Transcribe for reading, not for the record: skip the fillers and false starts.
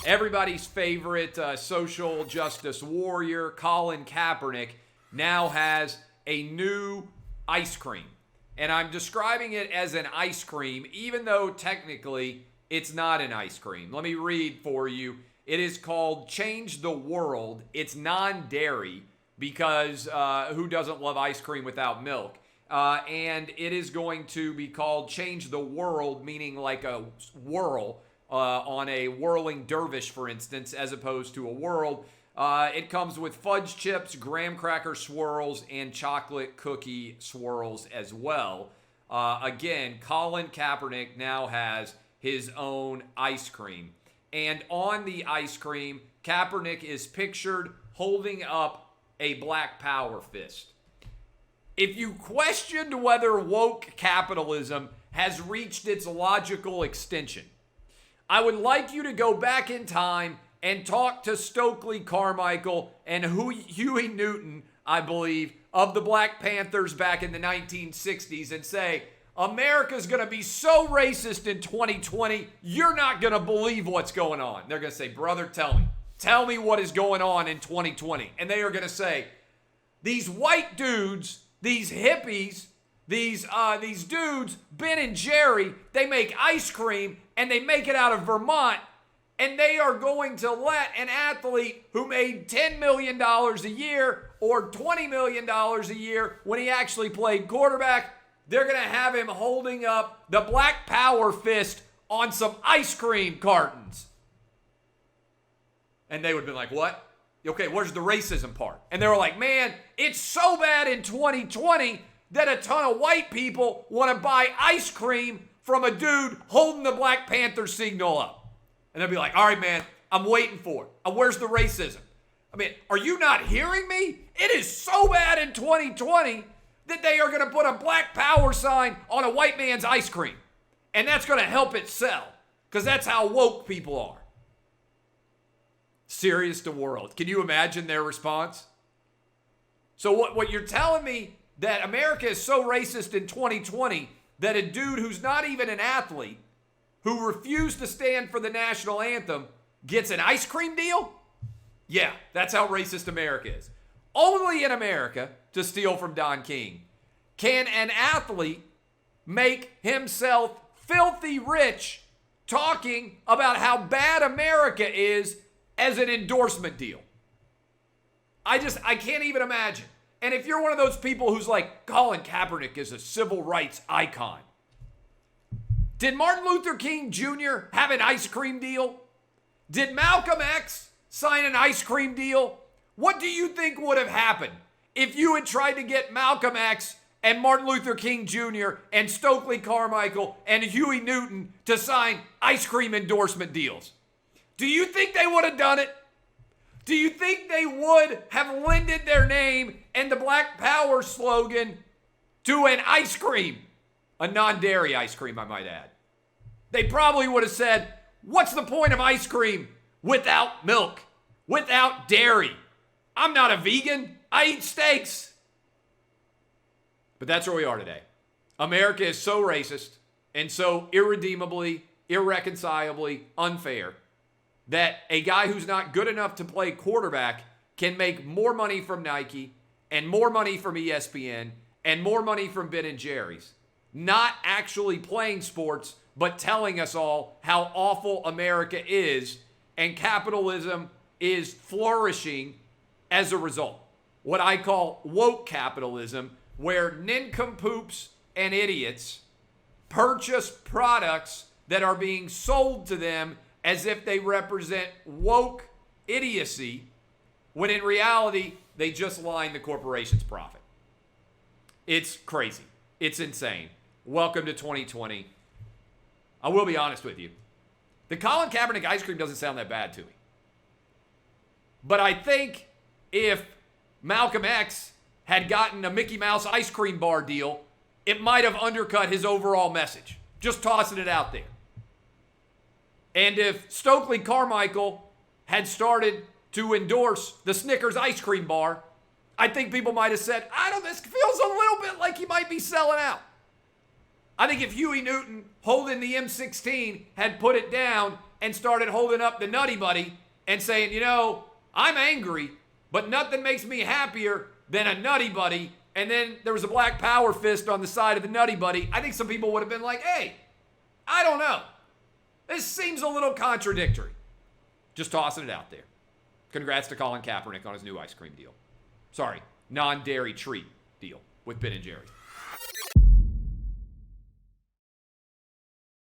Everybody's favorite social justice warrior, Colin Kaepernick, now has a new ice cream. And I'm describing it as an ice cream, even though technically it's not an ice cream. Let me read for you. It is called Change the World. It's non-dairy because who doesn't love ice cream without milk? And it is going to be called Change the World, meaning like a whirl. On a whirling dervish, for instance, as opposed to a world. It comes with fudge chips, graham cracker swirls, and chocolate cookie swirls as well. Again, Colin Kaepernick now has his own ice cream. And on the ice cream, Kaepernick is pictured holding up a black power fist. If you questioned whether woke capitalism has reached its logical extension, I would like you to go back in time and talk to Stokely Carmichael and Huey Newton, I believe, of the Black Panthers back in the 1960s and say, America's going to be so racist in 2020, you're not going to believe what's going on. They're going to say, brother, tell me. Tell me what is going on in 2020. And they are going to say, these white dudes, these hippies, these dudes, Ben and Jerry, they make ice cream and they make it out of Vermont, and they are going to let an athlete who made $10 million a year or $20 million a year when he actually played quarterback, they're going to have him holding up the black power fist on some ice cream cartons. And they would have been like, what? Okay, where's the racism part? And they were like, man, it's so bad in 2020 that a ton of white people want to buy ice cream from a dude holding the Black Panther signal up. And they'll be like, all right, man, I'm waiting for it. Where's the racism? I mean, are you not hearing me? It is so bad in 2020 that they are going to put a black power sign on a white man's ice cream. And that's going to help it sell because that's how woke people are. Serious to world. Can you imagine their response? So what you're telling me that America is so racist in 2020 that a dude who's not even an athlete, who refused to stand for the national anthem, gets an ice cream deal? Yeah, that's how racist America is. Only in America, to steal from Don King, can an athlete make himself filthy rich talking about how bad America is as an endorsement deal. I can't even imagine. And if you're one of those people who's like, Colin Kaepernick is a civil rights icon. Did Martin Luther King Jr. have an ice cream deal? Did Malcolm X sign an ice cream deal? What do you think would have happened if you had tried to get Malcolm X and Martin Luther King Jr. and Stokely Carmichael and Huey Newton to sign ice cream endorsement deals? Do you think they would have done it? Do you think they would have lended their name and the Black Power slogan to an ice cream? A non-dairy ice cream, I might add. They probably would have said, what's the point of ice cream without milk, without dairy? I'm not a vegan. I eat steaks. But that's where we are today. America is so racist and so irredeemably, irreconcilably unfair that a guy who's not good enough to play quarterback can make more money from Nike and more money from ESPN and more money from Ben and Jerry's. Not actually playing sports, but telling us all how awful America is, and capitalism is flourishing as a result. What I call woke capitalism, where nincompoops and idiots purchase products that are being sold to them as if they represent woke idiocy, when in reality, they just line the corporation's profit. It's crazy. It's insane. Welcome to 2020. I will be honest with you. The Colin Kaepernick ice cream doesn't sound that bad to me. But I think if Malcolm X had gotten a Mickey Mouse ice cream bar deal, it might have undercut his overall message. Just tossing it out there. And if Stokely Carmichael had started to endorse the Snickers ice cream bar, I think people might have said, this feels a little bit like he might be selling out. I think if Huey Newton, holding the M16, had put it down and started holding up the Nutty Buddy and saying, you know, I'm angry, but nothing makes me happier than a Nutty Buddy, and then there was a black power fist on the side of the Nutty Buddy, I think some people would have been like, hey, I don't know. This seems a little contradictory. Just tossing it out there. Congrats to Colin Kaepernick on his new ice cream deal. Sorry, non-dairy treat deal with Ben & Jerry's.